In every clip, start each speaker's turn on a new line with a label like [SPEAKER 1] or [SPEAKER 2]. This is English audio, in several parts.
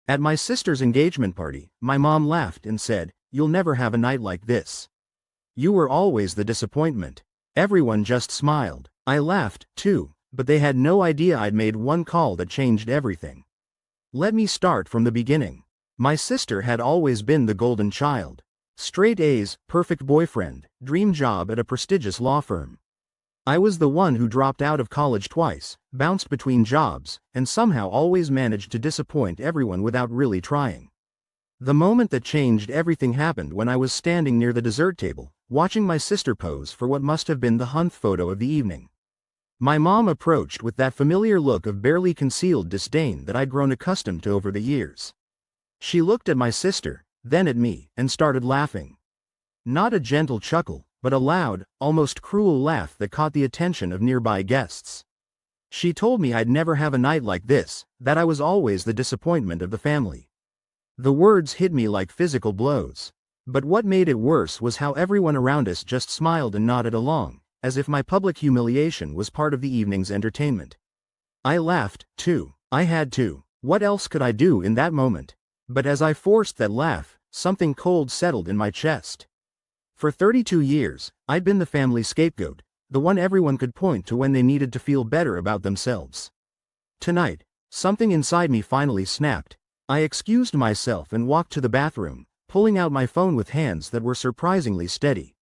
[SPEAKER 1] At my sister's engagement party, my mom laughed and said, "You'll never have a night like this. You were always the disappointment." Everyone just smiled. I laughed, too, but they had no idea I'd made one call that changed everything. Let me start from the beginning. My sister had always been the golden child. Straight A's, perfect boyfriend, dream job at a prestigious law firm. I was the one who dropped out of college twice, bounced between jobs, and somehow always managed to disappoint everyone without really trying. The moment that changed everything happened when I was standing near the dessert table, watching my sister pose for what must have been the hunt photo of the evening. My mom approached with that familiar look of barely concealed disdain that I'd grown accustomed to over the years. She looked at my sister, then at me, and started laughing. Not a gentle chuckle, but a loud, almost cruel laugh that caught the attention of nearby guests. She told me I'd never have a night like this, that I was always the disappointment of the family. The words hit me like physical blows. But what made it worse was how everyone around us just smiled and nodded along, as if my public humiliation was part of the evening's entertainment. I laughed, too. I had to. What else could I do in that moment? But as I forced that laugh, something cold settled in my chest. For 32 years, I'd been the family scapegoat, the one everyone could point to when they needed to feel better about themselves. Tonight, something inside me finally snapped. I excused myself and walked to the bathroom, pulling out my phone with hands that were surprisingly steady.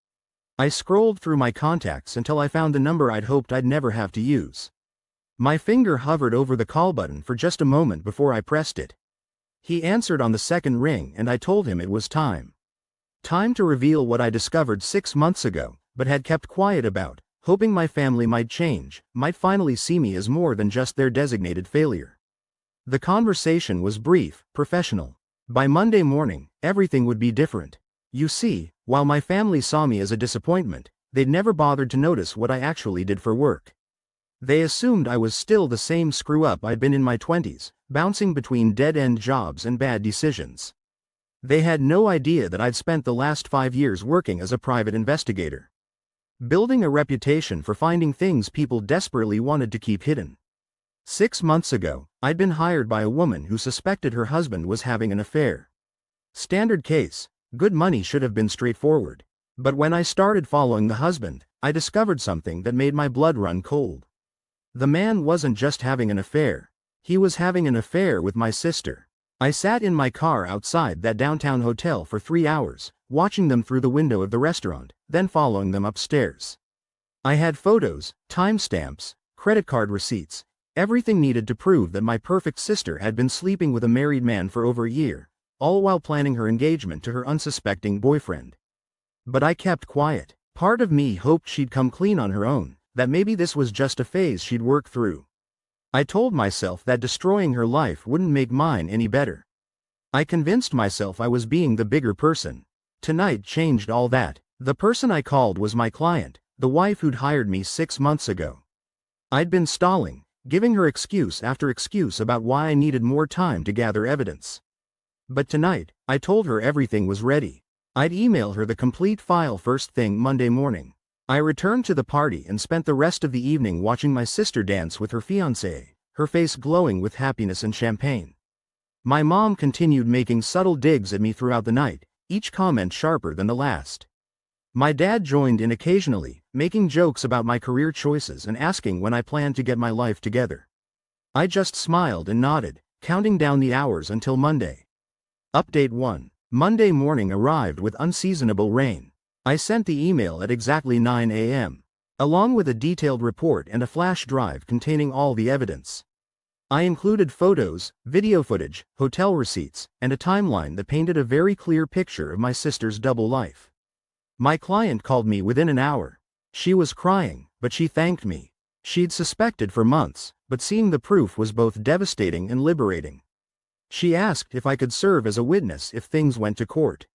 [SPEAKER 1] I scrolled through my contacts until I found the number I'd hoped I'd never have to use. My finger hovered over the call button for just a moment before I pressed it. He answered on the second ring and I told him it was time. Time to reveal what I discovered 6 months ago, but had kept quiet about, hoping my family might change, might finally see me as more than just their designated failure. The conversation was brief, professional. By Monday morning, everything would be different. You see, while my family saw me as a disappointment, they'd never bothered to notice what I actually did for work. They assumed I was still the same screw-up I'd been in my 20s, bouncing between dead-end jobs and bad decisions. They had no idea that I'd spent the last 5 years working as a private investigator, building a reputation for finding things people desperately wanted to keep hidden. 6 months ago, I'd been hired by a woman who suspected her husband was having an affair. Standard case, good money should have been straightforward. But when I started following the husband, I discovered something that made my blood run cold. The man wasn't just having an affair. He was having an affair with my sister. I sat in my car outside that downtown hotel for 3 hours, watching them through the window of the restaurant, then following them upstairs. I had photos, timestamps, credit card receipts, everything needed to prove that my perfect sister had been sleeping with a married man for over a year, all while planning her engagement to her unsuspecting boyfriend. But I kept quiet. Part of me hoped she'd come clean on her own, that maybe this was just a phase she'd work through. I told myself that destroying her life wouldn't make mine any better. I convinced myself I was being the bigger person. Tonight changed all that. The person I called was my client, the wife who'd hired me 6 months ago. I'd been stalling, giving her excuse after excuse about why I needed more time to gather evidence. But tonight, I told her everything was ready. I'd email her the complete file first thing Monday morning. I returned to the party and spent the rest of the evening watching my sister dance with her fiancé, her face glowing with happiness and champagne. My mom continued making subtle digs at me throughout the night, each comment sharper than the last. My dad joined in occasionally, making jokes about my career choices and asking when I planned to get my life together. I just smiled and nodded, counting down the hours until Monday. Update 1. Monday morning arrived with unseasonable rain. I sent the email at exactly 9 a.m., along with a detailed report and a flash drive containing all the evidence. I included photos, video footage, hotel receipts, and a timeline that painted a very clear picture of my sister's double life. My client called me within an hour. She was crying, but she thanked me. She'd suspected for months, but seeing the proof was both devastating and liberating. She asked if I could serve as a witness if things went to court.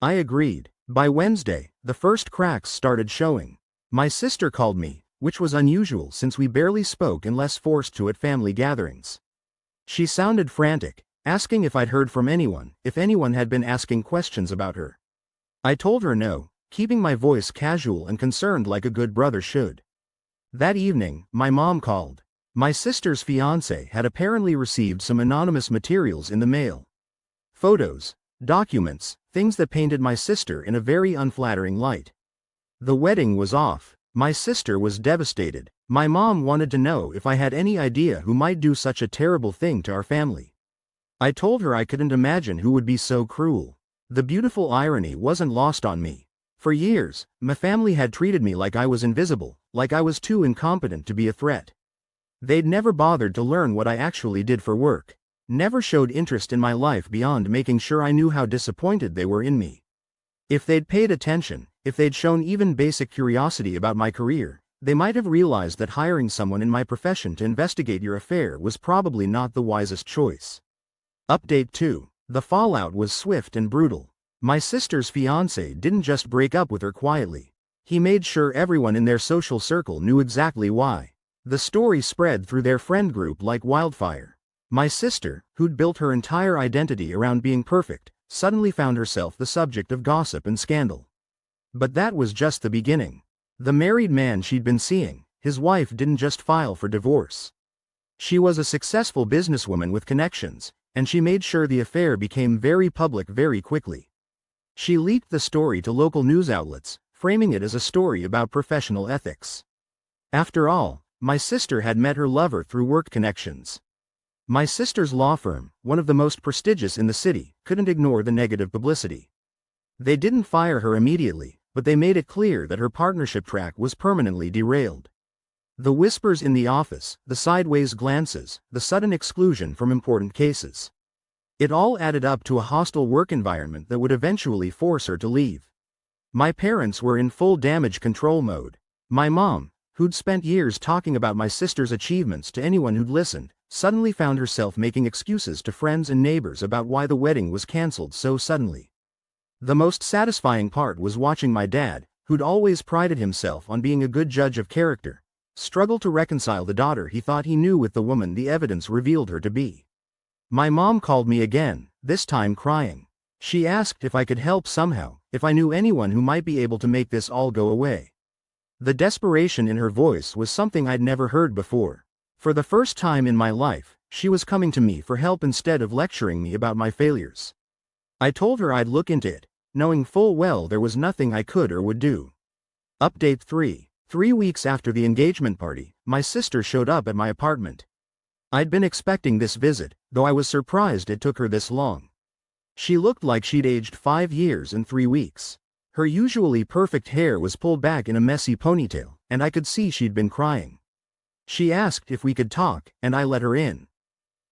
[SPEAKER 1] I agreed. By Wednesday, the first cracks started showing. My sister called me, which was unusual since we barely spoke unless forced to at family gatherings. She sounded frantic, asking if I'd heard from anyone, if anyone had been asking questions about her. I told her no, keeping my voice casual and concerned like a good brother should. That evening, my mom called. My sister's fiancé had apparently received some anonymous materials in the mail. Photos, documents, things that painted my sister in a very unflattering light. The wedding was off. My sister was devastated. My mom wanted to know if I had any idea who might do such a terrible thing to our family. I told her I couldn't imagine who would be so cruel. The beautiful irony wasn't lost on me. For years, my family had treated me like I was invisible, like I was too incompetent to be a threat. They'd never bothered to learn what I actually did for work. Never showed interest in my life beyond making sure I knew how disappointed they were in me. If they'd paid attention, if they'd shown even basic curiosity about my career, they might have realized that hiring someone in my profession to investigate your affair was probably not the wisest choice. Update 2. The fallout was swift and brutal. My sister's fiancé didn't just break up with her quietly. He made sure everyone in their social circle knew exactly why. The story spread through their friend group like wildfire. My sister, who'd built her entire identity around being perfect, suddenly found herself the subject of gossip and scandal. But that was just the beginning. The married man she'd been seeing, his wife, didn't just file for divorce. She was a successful businesswoman with connections, and she made sure the affair became very public very quickly. She leaked the story to local news outlets, framing it as a story about professional ethics. After all, my sister had met her lover through work connections. My sister's law firm, one of the most prestigious in the city, couldn't ignore the negative publicity. They didn't fire her immediately, but they made it clear that her partnership track was permanently derailed. The whispers in the office, the sideways glances, the sudden exclusion from important cases. It all added up to a hostile work environment that would eventually force her to leave. My parents were in full damage control mode. My mom, who'd spent years talking about my sister's achievements to anyone who'd listened, suddenly found herself making excuses to friends and neighbors about why the wedding was canceled so suddenly. The most satisfying part was watching my dad, who'd always prided himself on being a good judge of character, struggle to reconcile the daughter he thought he knew with the woman the evidence revealed her to be. My mom called me again, this time crying. She asked if I could help somehow, if I knew anyone who might be able to make this all go away. The desperation in her voice was something I'd never heard before. For the first time in my life, she was coming to me for help instead of lecturing me about my failures. I told her I'd look into it, knowing full well there was nothing I could or would do. Update 3. 3 weeks after the engagement party, my sister showed up at my apartment. I'd been expecting this visit, though I was surprised it took her this long. She looked like she'd aged 5 years and 3 weeks. Her usually perfect hair was pulled back in a messy ponytail, and I could see she'd been crying. She asked if we could talk, and I let her in.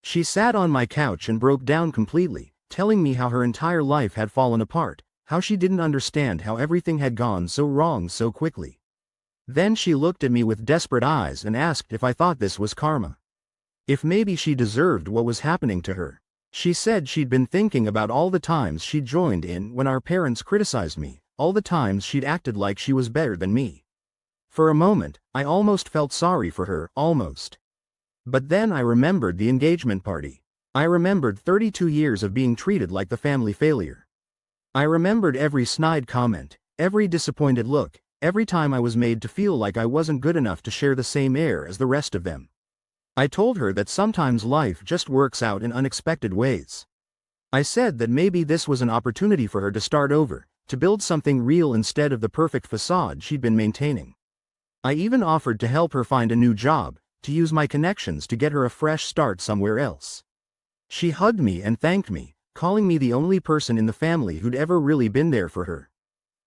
[SPEAKER 1] She sat on my couch and broke down completely, telling me how her entire life had fallen apart, how she didn't understand how everything had gone so wrong so quickly. Then she looked at me with desperate eyes and asked if I thought this was karma. If maybe she deserved what was happening to her. She said she'd been thinking about all the times she'd joined in when our parents criticized me, all the times she'd acted like she was better than me. For a moment, I almost felt sorry for her, almost. But then I remembered the engagement party. I remembered 32 years of being treated like the family failure. I remembered every snide comment, every disappointed look, every time I was made to feel like I wasn't good enough to share the same air as the rest of them. I told her that sometimes life just works out in unexpected ways. I said that maybe this was an opportunity for her to start over, to build something real instead of the perfect facade she'd been maintaining. I even offered to help her find a new job, to use my connections to get her a fresh start somewhere else. She hugged me and thanked me, calling me the only person in the family who'd ever really been there for her.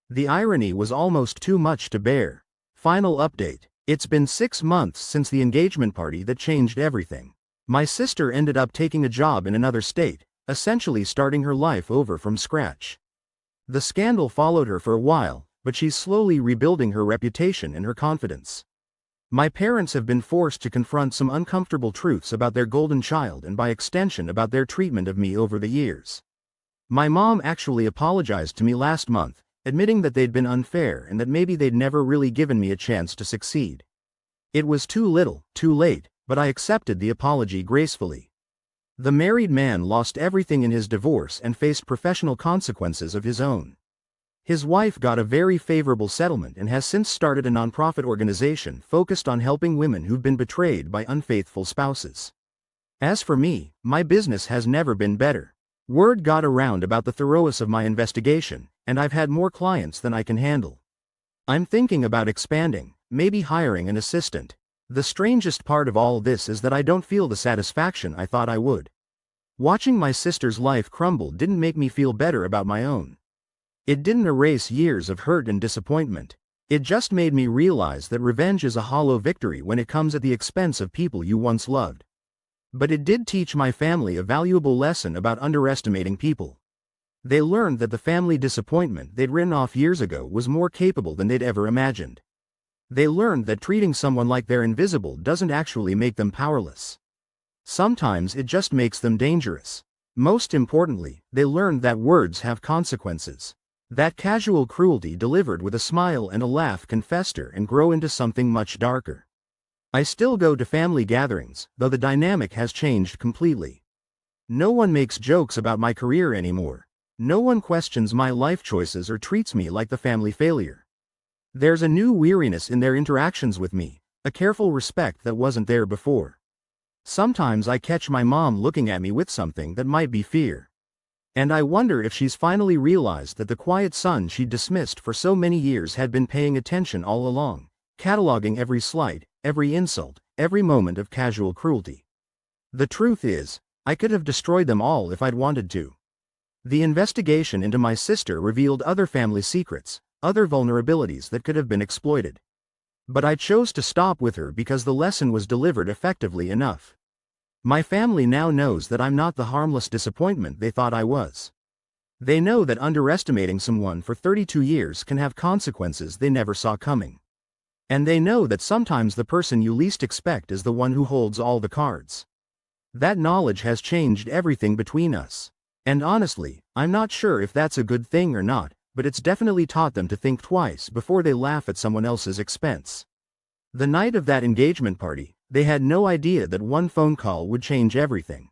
[SPEAKER 1] The irony was almost too much to bear. Final update. It's been 6 months since the engagement party that changed everything. My sister ended up taking a job in another state, essentially starting her life over from scratch. The scandal followed her for a while, but she's slowly rebuilding her reputation and her confidence. My parents have been forced to confront some uncomfortable truths about their golden child and by extension about their treatment of me over the years. My mom actually apologized to me last month, admitting that they'd been unfair and that maybe they'd never really given me a chance to succeed. It was too little, too late, but I accepted the apology gracefully. The married man lost everything in his divorce and faced professional consequences of his own. His wife got a very favorable settlement and has since started a nonprofit organization focused on helping women who've been betrayed by unfaithful spouses. As for me, my business has never been better. Word got around about the thoroughness of my investigation, and I've had more clients than I can handle. I'm thinking about expanding, maybe hiring an assistant. The strangest part of all this is that I don't feel the satisfaction I thought I would. Watching my sister's life crumble didn't make me feel better about my own. It didn't erase years of hurt and disappointment. It just made me realize that revenge is a hollow victory when it comes at the expense of people you once loved. But it did teach my family a valuable lesson about underestimating people. They learned that the family disappointment they'd written off years ago was more capable than they'd ever imagined. They learned that treating someone like they're invisible doesn't actually make them powerless. Sometimes it just makes them dangerous. Most importantly, they learned that words have consequences. That casual cruelty delivered with a smile and a laugh can fester and grow into something much darker. I still go to family gatherings, though the dynamic has changed completely. No one makes jokes about my career anymore. No one questions my life choices or treats me like the family failure. There's a new weariness in their interactions with me, a careful respect that wasn't there before. Sometimes I catch my mom looking at me with something that might be fear. And I wonder if she's finally realized that the quiet son she'd dismissed for so many years had been paying attention all along, cataloging every slight, every insult, every moment of casual cruelty. The truth is, I could have destroyed them all if I'd wanted to. The investigation into my sister revealed other family secrets, other vulnerabilities that could have been exploited. But I chose to stop with her because the lesson was delivered effectively enough. My family now knows that I'm not the harmless disappointment they thought I was. They know that underestimating someone for 32 years can have consequences they never saw coming. And they know that sometimes the person you least expect is the one who holds all the cards. That knowledge has changed everything between us. And honestly, I'm not sure if that's a good thing or not, but it's definitely taught them to think twice before they laugh at someone else's expense. The night of that engagement party, they had no idea that one phone call would change everything.